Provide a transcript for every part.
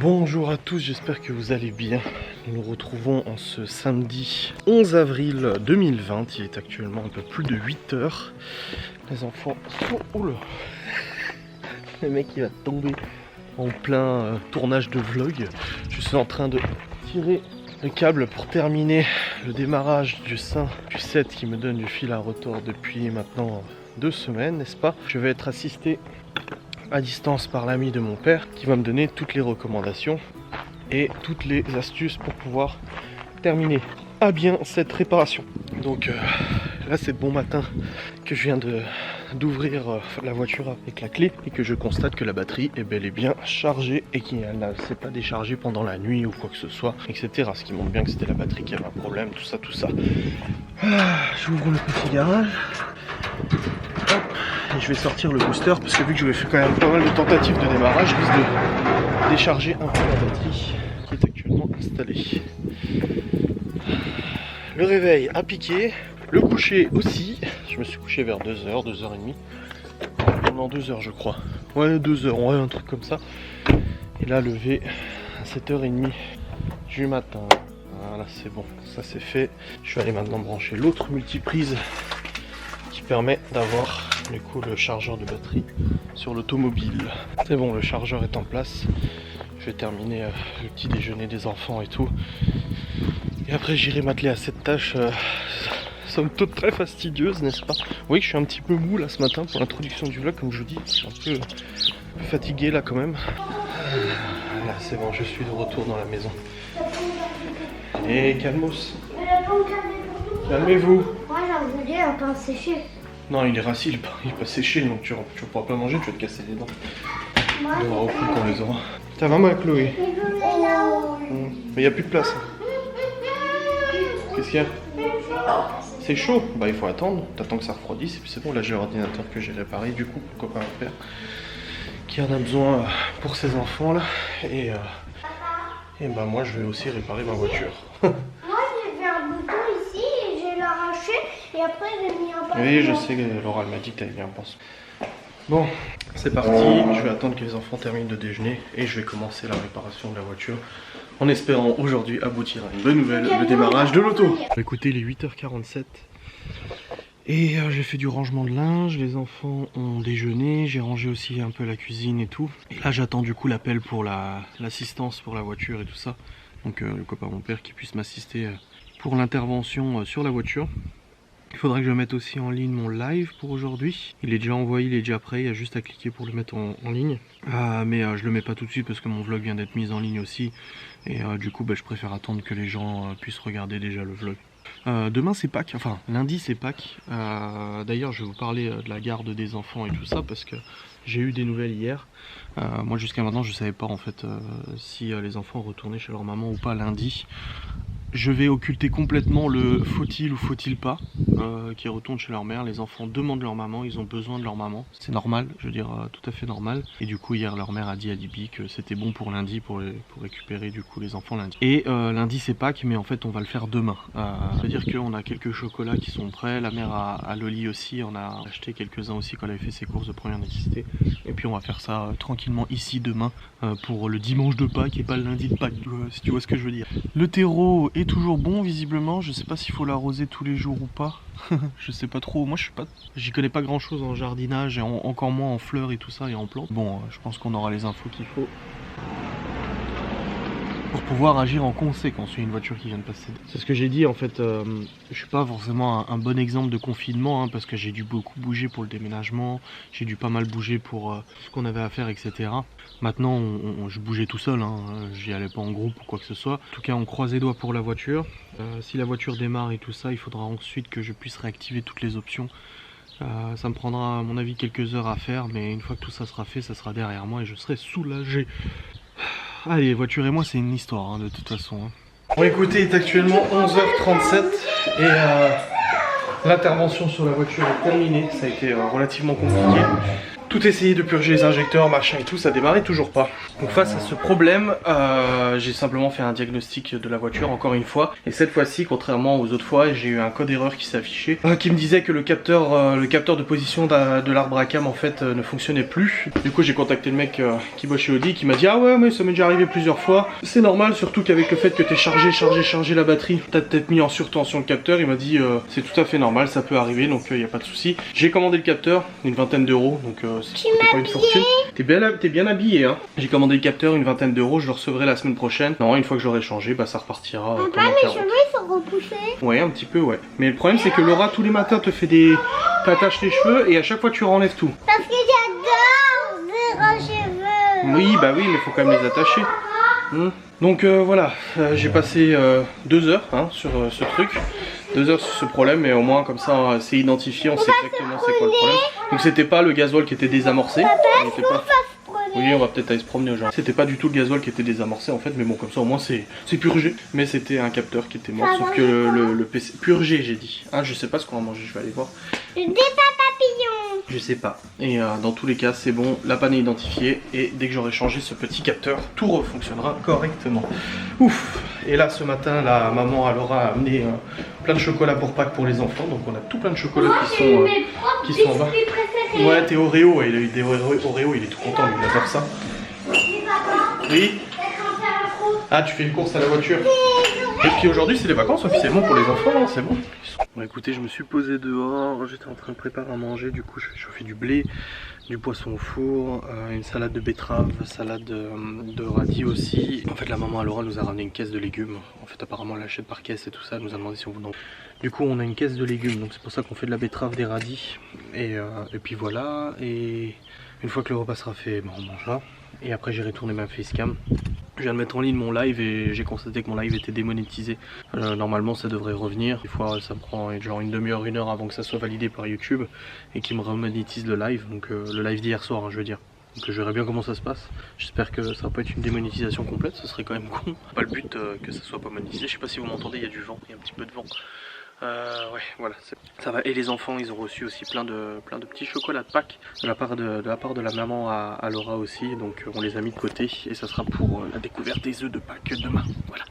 Bonjour à tous, j'espère que vous allez bien. Nous nous retrouvons en ce samedi 11 avril 2020. Il est actuellement un peu plus de 8 heures. Les enfants sont... Oula. Le mec il va tomber en plein tournage de vlog. Je suis en train de tirer le câble pour terminer le démarrage du sein du set qui me donne du fil à retordre depuis maintenant 2 semaines, n'est-ce pas? Je vais être assisté à distance par l'ami de mon père qui va me donner toutes les recommandations et toutes les astuces pour pouvoir terminer à bien cette réparation. Donc là c'est de bon matin que je viens d'ouvrir la voiture avec la clé et que je constate que la batterie est bel et bien chargée et qu'elle ne s'est pas déchargée pendant la nuit ou quoi que ce soit, etc. Ce qui montre bien que c'était la batterie qui avait un problème, tout ça. J'ouvre le petit garage. Et je vais sortir le booster parce que vu que je vais faire quand même pas mal de tentatives de démarrage, je risque de décharger un peu la batterie qui est actuellement installée. Le réveil a piqué, le coucher aussi. Je me suis couché vers 2h, 2h30. Pendant 2h je crois. Ouais 2h, ouais un truc comme ça. Et là levé à 7h30 du matin. Voilà c'est bon, ça c'est fait. Je vais aller maintenant brancher l'autre multiprise qui permet d'avoir du coup le chargeur de batterie sur l'automobile. C'est bon, le chargeur est en place. Je vais terminer le petit déjeuner des enfants et tout. Et après j'irai m'atteler à cette tâche somme toute très fastidieuse, n'est-ce pas? Oui, je suis un petit peu mou là ce matin pour l'introduction du vlog, comme je vous dis. Je suis un peu fatigué là quand même. Là c'est bon, je suis de retour dans la maison. Et calmos. Calmez-vous. Moi j'ai envie de dire, on peut sécher. Non, il est rassis, il est pas séché, donc tu pourras pas manger, tu vas te casser les dents. On aura au coup qu'on les aura. Ça va ma Chloé? Mais il n'y a plus de place. Qu'est-ce qu'il y a? C'est chaud? Bah il faut attendre, t'attends que ça refroidisse et puis c'est bon. Là j'ai l'ordinateur que j'ai réparé du coup, pour copain père qui en a besoin pour ses enfants là. Et bah moi je vais aussi réparer ma voiture. Moi j'ai fait un bouton ici et j'ai l'arraché et après j'ai mis un pansement. Oui je sais, Laura elle m'a dit que t'avais mis un pansement. Bon, c'est parti, je vais attendre que les enfants terminent de déjeuner et je vais commencer la réparation de la voiture en espérant aujourd'hui aboutir à une bonne nouvelle, le démarrage de l'auto. Écoutez, il est 8h47 et j'ai fait du rangement de linge, les enfants ont déjeuné, j'ai rangé aussi un peu la cuisine et tout. Et là j'attends du coup l'appel pour l'assistance pour la voiture et tout ça. Donc le copain mon père qui puisse m'assister pour l'intervention sur la voiture. Il faudra que je mette aussi en ligne mon live pour aujourd'hui. Il est déjà envoyé, il est déjà prêt, il y a juste à cliquer pour le mettre en ligne. Mais je le mets pas tout de suite parce que mon vlog vient d'être mis en ligne aussi. Et du coup je préfère attendre que les gens puissent regarder déjà le vlog. Demain c'est Pâques, enfin lundi c'est Pâques. D'ailleurs je vais vous parler de la garde des enfants et tout ça parce que j'ai eu des nouvelles hier. Moi jusqu'à maintenant je savais pas en fait si les enfants retournaient chez leur maman ou pas lundi. Je vais occulter complètement le faut-il ou faut-il pas qui retournent chez leur mère. Les enfants demandent leur maman, ils ont besoin de leur maman. C'est normal, je veux dire tout à fait normal. Et du coup hier leur mère a dit à Libby que c'était bon pour lundi pour récupérer du coup les enfants lundi. Et lundi c'est Pâques mais en fait on va le faire demain. C'est-à-dire qu'on a quelques chocolats qui sont prêts. La mère a Loli aussi, on a acheté quelques-uns aussi quand elle avait fait ses courses de première nécessité. Et puis on va faire ça tranquillement ici demain pour le dimanche de Pâques et pas le lundi de Pâques, si tu vois ce que je veux dire. Le terreau est toujours bon visiblement, je sais pas s'il faut l'arroser tous les jours ou pas. Je sais pas trop, moi j'y connais pas grand chose en jardinage et encore moins en fleurs et tout ça et en plantes. Bon je pense qu'on aura les infos qu'il faut pour pouvoir agir en conséquence. Il y a une voiture qui vient de passer. C'est ce que j'ai dit en fait, je suis pas forcément un bon exemple de confinement hein, parce que j'ai dû beaucoup bouger pour le déménagement, j'ai dû pas mal bouger pour ce qu'on avait à faire, etc. Maintenant je bougeais tout seul, hein, j'y allais pas en groupe ou quoi que ce soit. En tout cas on croise les doigts pour la voiture. Si la voiture démarre et tout ça, il faudra ensuite que je puisse réactiver toutes les options. Ça me prendra à mon avis quelques heures à faire, mais une fois que tout ça sera fait, ça sera derrière moi et je serai soulagé. Allez, voiture et moi c'est une histoire hein, de toute façon. Bon écoutez, il est actuellement 11h37 et l'intervention sur la voiture est terminée. Ça a été relativement compliqué. tout essayé de purger les injecteurs, machin et tout, ça démarrait toujours pas. Donc face à ce problème, j'ai simplement fait un diagnostic de la voiture encore une fois. Et cette fois-ci, contrairement aux autres fois, j'ai eu un code erreur qui s'affichait, qui me disait que le capteur de position de l'arbre à cam en fait ne fonctionnait plus. Du coup j'ai contacté le mec qui bosse chez Audi, qui m'a dit ah ouais mais ça m'est déjà arrivé plusieurs fois. C'est normal, surtout qu'avec le fait que t'aies chargé la batterie, t'as peut-être mis en surtension le capteur. Il m'a dit c'est tout à fait normal, ça peut arriver, donc il n'y a pas de souci. J'ai commandé le capteur, une vingtaine d'euros, donc c'était pas une fortune. T'es bien habillé hein. J'ai commandé le capteur, une vingtaine d'euros, je le recevrai la semaine prochaine. Non, une fois que j'aurai changé, bah ça repartira. Papa, mes cheveux ils sont repoussés. Ouais, un petit peu ouais. Mais le problème c'est que Laura tous les matins te fait t'attaches les cheveux et à chaque fois tu renlèves tout. Parce que j'adore zéro cheveux. Oui, bah oui, mais faut quand même les attacher. Donc voilà, j'ai passé 2 heures hein, sur ce truc. 2 heures sur ce problème, mais au moins comme ça c'est identifié, on sait exactement c'est quoi le problème. Donc c'était pas le gasoil qui était désamorcé. Oui, on va peut-être aller se promener aujourd'hui. C'était pas du tout le gasoil qui était désamorcé en fait, mais bon comme ça au moins c'est purgé. Mais c'était un capteur qui était mort, sauf que le PC... Purgé j'ai dit. Ah je sais pas ce qu'on va manger, je vais aller voir. Des papillons. Je sais pas. Et dans tous les cas c'est bon, la panne est identifiée. Et dès que j'aurai changé ce petit capteur, tout refonctionnera correctement. Ouf. Et là ce matin la maman elle aura amené plein de chocolat pour Pâques pour les enfants. Donc on a tout plein de chocolat qui sont en bas. Ouais, t'es Oreo, il a eu des Oreo, il est tout content, il adore ça. Oui. Ah, tu fais une course à la voiture. Et puis aujourd'hui, c'est les vacances officiellement pour les enfants, hein, c'est bon. Bon, écoutez, je me suis posé dehors, j'étais en train de préparer à manger, du coup, je fais chauffer du blé, du poisson au four, une salade de betterave, salade de radis aussi. En fait, la maman Laura nous a ramené une caisse de légumes. En fait, apparemment, elle achète par caisse et tout ça, elle nous a demandé si on voulait. Du coup, on a une caisse de légumes, donc c'est pour ça qu'on fait de la betterave, des radis. Et puis voilà, et une fois que le repas sera fait, ben, on mangera. Et après, j'irai tourner ma facecam. Je viens de mettre en ligne mon live et j'ai constaté que mon live était démonétisé. Normalement ça devrait revenir. Des fois ça prend genre une demi-heure, 1 heure avant que ça soit validé par YouTube et qu'il me remonétise le live. Donc le live d'hier soir hein, je veux dire. Donc je verrai bien comment ça se passe. J'espère que ça va pas être une démonétisation complète, ce serait quand même con. Pas le but que ça soit pas monétisé. Je sais pas si vous m'entendez, il y a du vent, il y a un petit peu de vent. Ouais, voilà, ça va. Et les enfants, ils ont reçu aussi plein de petits chocolats de Pâques de la part de la maman à Laura aussi. Donc on les a mis de côté et ça sera pour la découverte des œufs de Pâques demain. Voilà.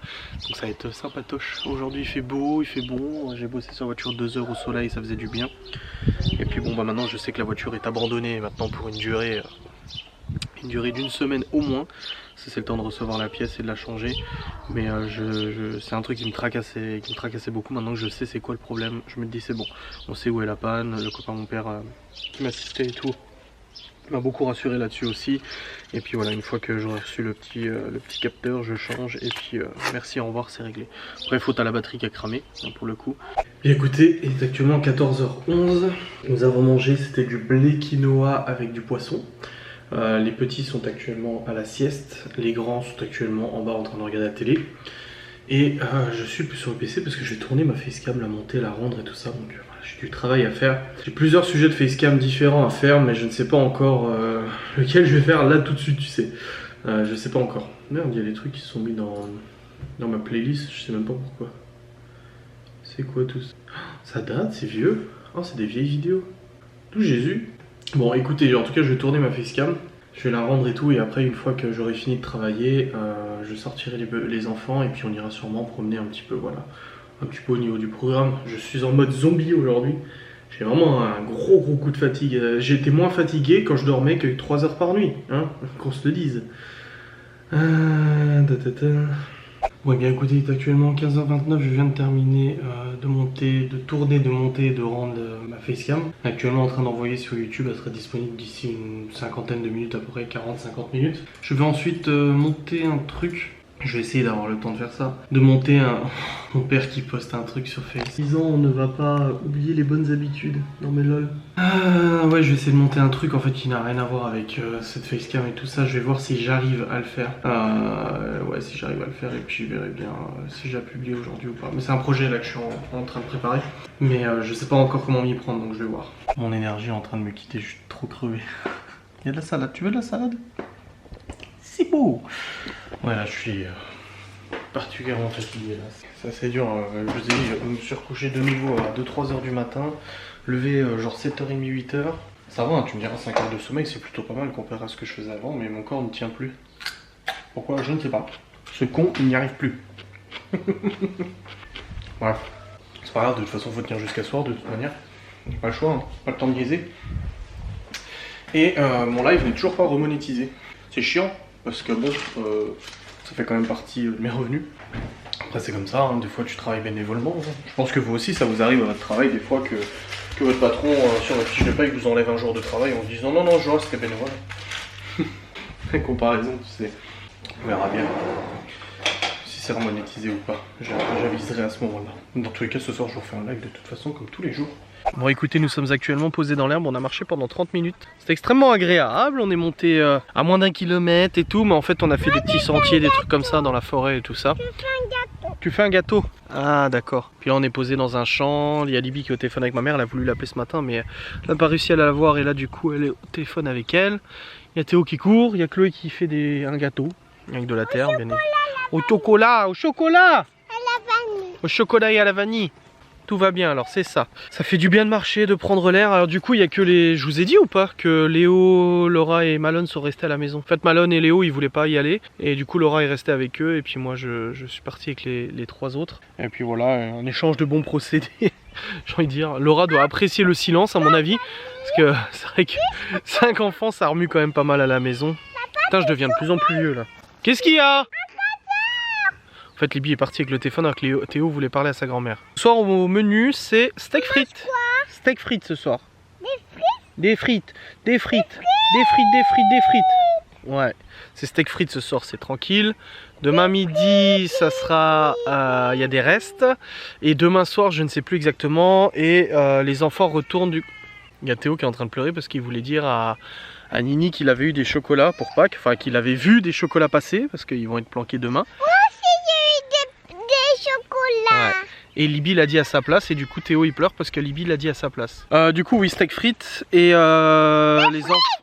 Donc ça va être sympatoche. Aujourd'hui il fait beau, il fait bon. J'ai bossé sur la voiture 2 heures au soleil, ça faisait du bien. Et puis bon bah maintenant je sais que la voiture est abandonnée maintenant pour une durée d'1 semaine au moins. C'est le temps de recevoir la pièce et de la changer. Mais c'est un truc qui me tracassait beaucoup. Maintenant que je sais c'est quoi le problème, je me dis c'est bon. On sait où est la panne. Le copain mon père qui m'assistait et tout m'a beaucoup rassuré là-dessus aussi. Et puis voilà, une fois que j'aurai reçu le petit capteur, je change. Et puis merci, au revoir, c'est réglé. Après faute à la batterie qui a cramé hein, pour le coup. Et écoutez, il est actuellement 14h11. Nous avons mangé, c'était du blé quinoa avec du poisson. Les petits sont actuellement à la sieste, les grands sont actuellement en bas en train de regarder la télé. Et je suis plus sur le PC parce que je vais tourner ma facecam, la monter, la rendre et tout ça. Donc voilà, j'ai du travail à faire. J'ai plusieurs sujets de facecam différents à faire, mais je ne sais pas encore lequel je vais faire là tout de suite, tu sais. Je sais pas encore. Merde, il y a des trucs qui sont mis dans ma playlist, je sais même pas pourquoi. C'est quoi tout ça? Ça date, c'est vieux. Oh, c'est des vieilles vidéos. D'où Jésus? Bon écoutez, en tout cas je vais tourner ma facecam, je vais la rendre et tout, et après une fois que j'aurai fini de travailler, je sortirai les enfants et puis on ira sûrement promener un petit peu, voilà. Un petit peu au niveau du programme. Je suis en mode zombie aujourd'hui, j'ai vraiment un gros coup de fatigue. J'étais moins fatigué quand je dormais que 3 heures par nuit, hein, qu'on se le dise. Bon, bien écoutez, il est actuellement 15h29, je viens de terminer de tourner, de monter et de rendre ma facecam. Actuellement en train d'envoyer sur YouTube, elle sera disponible d'ici une cinquantaine de minutes, à peu près 40-50 minutes. Je vais ensuite monter un truc. Je vais essayer d'avoir le temps de faire ça. De monter mon père qui poste un truc sur Facebook. 6 ans, on ne va pas oublier les bonnes habitudes. Non mais lol. Ouais, je vais essayer de monter un truc en fait qui n'a rien à voir avec cette facecam et tout ça. Je vais voir si j'arrive à le faire. Ouais, si j'arrive à le faire et puis je verrai bien si je la publie aujourd'hui ou pas. Mais c'est un projet là que je suis en train de préparer. Mais je sais pas encore comment m'y prendre, donc je vais voir. Mon énergie est en train de me quitter, je suis trop crevé. Il y a de la salade, tu veux de la salade? C'est beau. Ouais, là je suis particulièrement fatigué là. C'est assez dur, je vous ai dit, je me suis recouché de nouveau à 2-3 heures du matin. Levé genre 7h30, 8h. Ça va, hein, tu me diras 5 heures de sommeil, c'est plutôt pas mal comparé à ce que je faisais avant, mais mon corps ne tient plus. Pourquoi? Je ne sais pas. Ce con, il n'y arrive plus. Bref, c'est pas grave, de toute façon, faut tenir jusqu'à soir, de toute manière. Pas le choix, hein. Pas le temps de niaiser. Et mon live n'est toujours pas remonétisé. C'est chiant, parce que bon, ça fait quand même partie de mes revenus. Après, c'est comme ça, hein. Des fois, tu travailles bénévolement. Hein. Je pense que vous aussi, ça vous arrive à votre travail, des fois, que votre patron, sur votre fiche de paye, vous enlève un jour de travail en disant non, non, je vois, c'était bénévole. Comparaison, tu sais. On verra bien si c'est remonétisé ou pas. J'aviserai à ce moment-là. Dans tous les cas, ce soir, je vous refais un live de toute façon, comme tous les jours. Bon, écoutez, nous sommes actuellement posés dans l'herbe. On a marché pendant 30 minutes. C'était extrêmement agréable. On est monté à moins d'1 kilomètre et tout. Mais en fait, on a fait des petits sentiers, des trucs comme ça dans la forêt et tout ça. Tu fais un gâteau? Ah, d'accord. Puis là, on est posé dans un champ. Il y a Libby qui est au téléphone avec ma mère. Elle a voulu l'appeler ce matin, mais elle n'a pas réussi à la voir. Et là, du coup, elle est au téléphone avec elle. Il y a Théo qui court. Il y a Chloé qui fait un gâteau avec de la terre. Bien évidemment. Au chocolat, au chocolat! À la vanille. Au chocolat et à la vanille. Tout va bien, alors c'est ça. Ça fait du bien de marcher, de prendre l'air. Alors du coup, il y a que les... Je vous ai dit ou pas que Léo, Laura et Malone sont restés à la maison. En fait, Malone et Léo, ils voulaient pas y aller. Et du coup, Laura est restée avec eux. Et puis moi, je suis parti avec les 3 autres. Et puis voilà, un échange de bons procédés. J'ai envie de dire, Laura doit apprécier le silence à mon avis. Parce que c'est vrai que 5 enfants, ça remue quand même pas mal à la maison. Putain, je deviens de plus en plus vieux là. Qu'est-ce qu'il y a? En fait, Libby est partie avec le téléphone alors que Théo voulait parler à sa grand-mère. Ce soir, au menu, c'est steak frites. Steak frites ce soir. Des frites? Des frites. Des frites. Des frites. Ouais, c'est steak frites ce soir, c'est tranquille. Demain midi, ça sera... Il y a des restes. Et demain soir, je ne sais plus exactement. Et les enfants retournent du... Il y a Théo qui est en train de pleurer parce qu'il voulait dire à Nini qu'il avait eu des chocolats pour Pâques. Enfin, qu'il avait vu des chocolats passer parce qu'ils vont être planqués demain. Ouais. Et Libby l'a dit à sa place et du coup Théo il pleure parce que Libby l'a dit à sa place. Du coup oui, steak frites et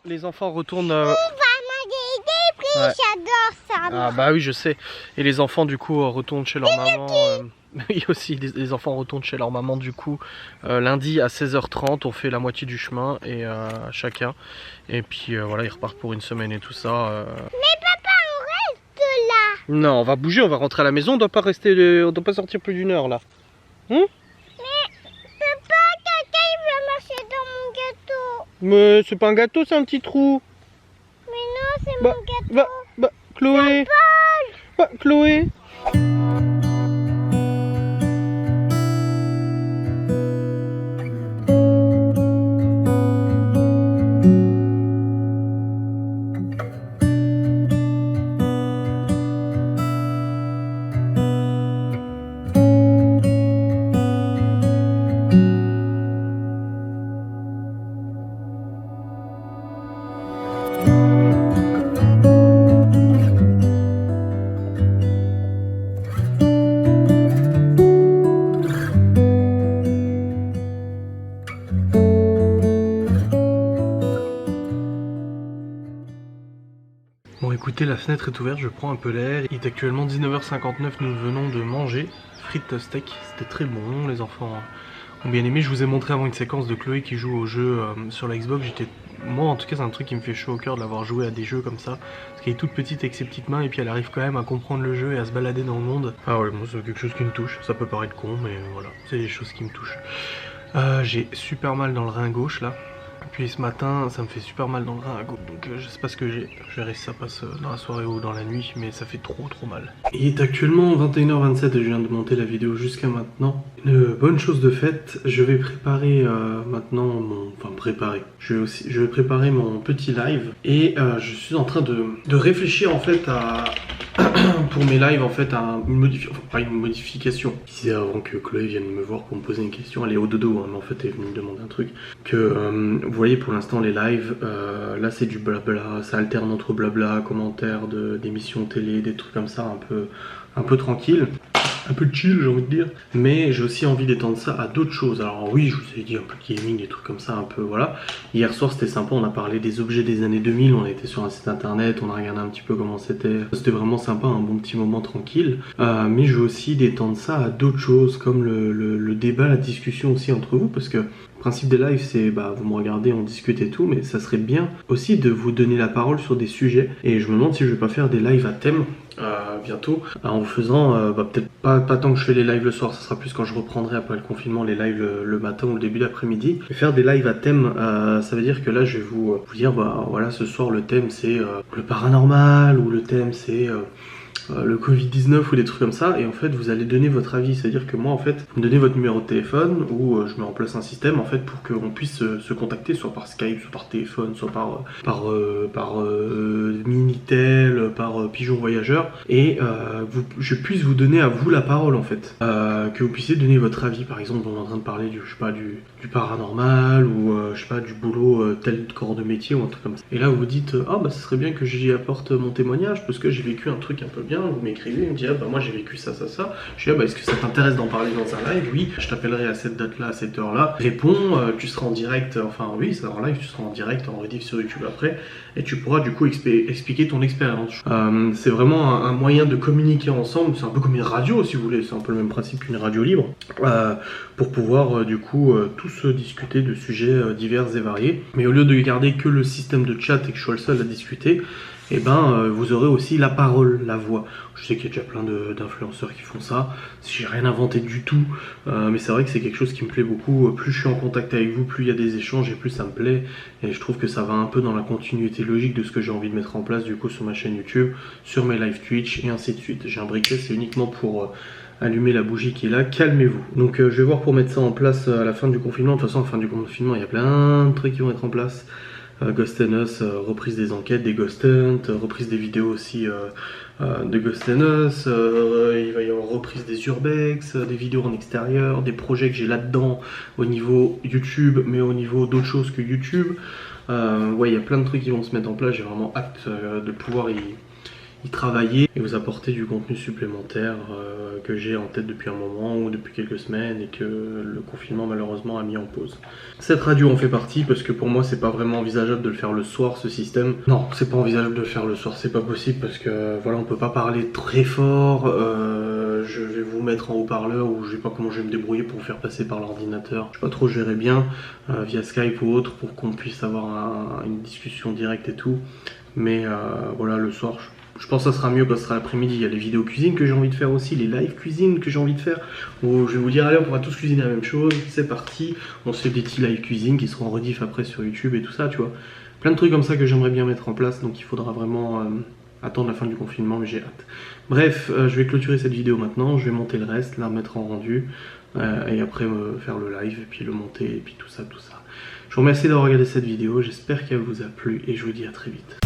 les enfants retournent... Ouais. J'adore ça. Ah bah oui je sais. Et les enfants du coup retournent chez leur maman. Oui aussi les enfants retournent chez leur maman du coup lundi à 16h30 on fait la moitié du chemin et chacun. Et puis voilà ils repartent pour une semaine et tout ça. Non, on va bouger, on va rentrer à la maison, on doit pas rester, on doit pas sortir plus d'1 heure là. Mais papa, quelqu'un il veut marcher dans mon gâteau. Mais c'est pas un gâteau, c'est un petit trou. Mais non, c'est mon gâteau. Chloé. Chloé. Bon écoutez, la fenêtre est ouverte, je prends un peu l'air. Il est actuellement 19h59, nous venons de manger frites steak. C'était très bon, les enfants ont bien aimé. Je vous ai montré avant une séquence de Chloé qui joue au jeu sur la Xbox. Moi en tout cas c'est un truc qui me fait chaud au cœur de l'avoir joué à des jeux comme ça. Parce qu'elle est toute petite avec ses petites mains et puis elle arrive quand même à comprendre le jeu et à se balader dans le monde. Ah ouais, moi c'est quelque chose qui me touche. Ça peut paraître con mais voilà, c'est des choses qui me touchent. J'ai super mal dans le rein gauche là. Puis ce matin ça me fait super mal dans le rein à gauche, donc je sais pas ce que j'ai. Je verrai si ça passe dans la soirée ou dans la nuit, mais ça fait trop mal. Il est actuellement 21h27 et je viens de monter la vidéo jusqu'à maintenant. Une bonne chose de faite, je vais préparer maintenant mon... Enfin préparer. Je vais préparer mon petit live et je suis en train de réfléchir en fait à... pour mes lives en fait à une modification, enfin pas une modification. Je disais avant que Chloé vienne me voir pour me poser une question, elle est au dodo hein, mais en fait elle est venue me demander un truc. Que vous voyez pour l'instant les lives, là c'est du blabla, ça alterne entre blabla, commentaires d'émissions télé, des trucs comme ça un peu tranquille. Un peu chill j'ai envie de dire, mais j'ai aussi envie d'étendre ça à d'autres choses. Alors oui je vous ai dit un peu de gaming, des trucs comme ça un peu voilà. Hier soir c'était sympa, on a parlé des objets des années 2000, on a été sur un site internet, on a regardé un petit peu comment c'était vraiment sympa, un bon petit moment tranquille. Mais je veux aussi d'étendre ça à d'autres choses comme le débat, la discussion aussi entre vous, parce que Le principe des lives, c'est vous me regardez, on discute et tout, mais ça serait bien aussi de vous donner la parole sur des sujets. Et je me demande si je vais pas faire des lives à thème bientôt, en vous faisant, peut-être pas tant que je fais les lives le soir, ça sera plus quand je reprendrai après le confinement les lives le matin ou le début d'après-midi. Faire des lives à thème, ça veut dire que là je vais vous dire, voilà, ce soir le thème c'est le paranormal, ou le thème c'est le Covid-19 ou des trucs comme ça, et en fait vous allez donner votre avis, c'est-à-dire que moi en fait vous me donnez votre numéro de téléphone, ou je mets en place un système en fait pour qu'on puisse se contacter soit par Skype, soit par téléphone, soit par Minitel, par Pigeon Voyageur, et je puisse vous donner à vous la parole en fait, que vous puissiez donner votre avis. Par exemple on est en train de parler du, je sais pas, du paranormal, ou je sais pas, du boulot tel corps de métier ou un truc comme ça, et là vous vous dites ça serait bien que j'y apporte mon témoignage parce que j'ai vécu un truc un peu bien. Vous m'écrivez, vous me dites moi j'ai vécu ça. Je dis est-ce que ça t'intéresse d'en parler dans un live? Oui, je t'appellerai à cette date là, à cette heure là. Réponds, tu seras en direct, oui c'est en live, tu seras en direct, en rediff sur YouTube après, et tu pourras du coup expliquer ton expérience. C'est vraiment un moyen de communiquer ensemble, c'est un peu comme une radio si vous voulez, c'est un peu le même principe qu'une radio libre, pour pouvoir du coup tous discuter de sujets divers et variés. Mais au lieu de garder que le système de chat et que je sois le seul à discuter, vous aurez aussi la parole, la voix. Je sais qu'il y a déjà plein d'influenceurs qui font ça, j'ai rien inventé du tout, mais c'est vrai que c'est quelque chose qui me plaît beaucoup. Plus je suis en contact avec vous, plus il y a des échanges et plus ça me plaît, et je trouve que ça va un peu dans la continuité logique de ce que j'ai envie de mettre en place du coup sur ma chaîne YouTube, sur mes live Twitch et ainsi de suite. J'ai un briquet, c'est uniquement pour allumer la bougie qui est là, calmez-vous. Donc je vais voir pour mettre ça en place à la fin du confinement. De toute façon, à la fin du confinement, il y a plein de trucs qui vont être en place. Ghost and Us, reprise des enquêtes, des Ghost Hunt, reprise des vidéos aussi de Ghost and Us, il va y avoir reprise des Urbex, des vidéos en extérieur, des projets que j'ai là-dedans au niveau YouTube, mais au niveau d'autres choses que YouTube. Il y a plein de trucs qui vont se mettre en place, j'ai vraiment hâte de pouvoir y travailler et vous apporter du contenu supplémentaire que j'ai en tête depuis un moment ou depuis quelques semaines et que le confinement malheureusement a mis en pause. Cette radio en fait partie parce que pour moi c'est pas vraiment envisageable de le faire le soir, ce système. Non, c'est pas envisageable de le faire le soir, c'est pas possible parce que voilà, on peut pas parler très fort. Je vais vous mettre en haut-parleur ou je sais pas comment je vais me débrouiller pour vous faire passer par l'ordinateur. Je sais pas trop, je verrai bien via Skype ou autre pour qu'on puisse avoir une discussion directe et tout. Mais voilà, le soir, je pense que ça sera mieux quand ce sera l'après-midi. Il y a les vidéos cuisine que j'ai envie de faire aussi, les live cuisine que j'ai envie de faire. Où je vais vous dire, allez, on pourra tous cuisiner la même chose, c'est parti. On se fait des petits live cuisine qui seront en rediff après sur YouTube et tout ça, tu vois. Plein de trucs comme ça que j'aimerais bien mettre en place, donc il faudra vraiment attendre la fin du confinement, mais j'ai hâte. Bref, je vais clôturer cette vidéo maintenant, je vais monter le reste, la remettre en rendu, et après faire le live, et puis le monter, et puis tout ça. Je vous remercie d'avoir regardé cette vidéo, j'espère qu'elle vous a plu, et je vous dis à très vite.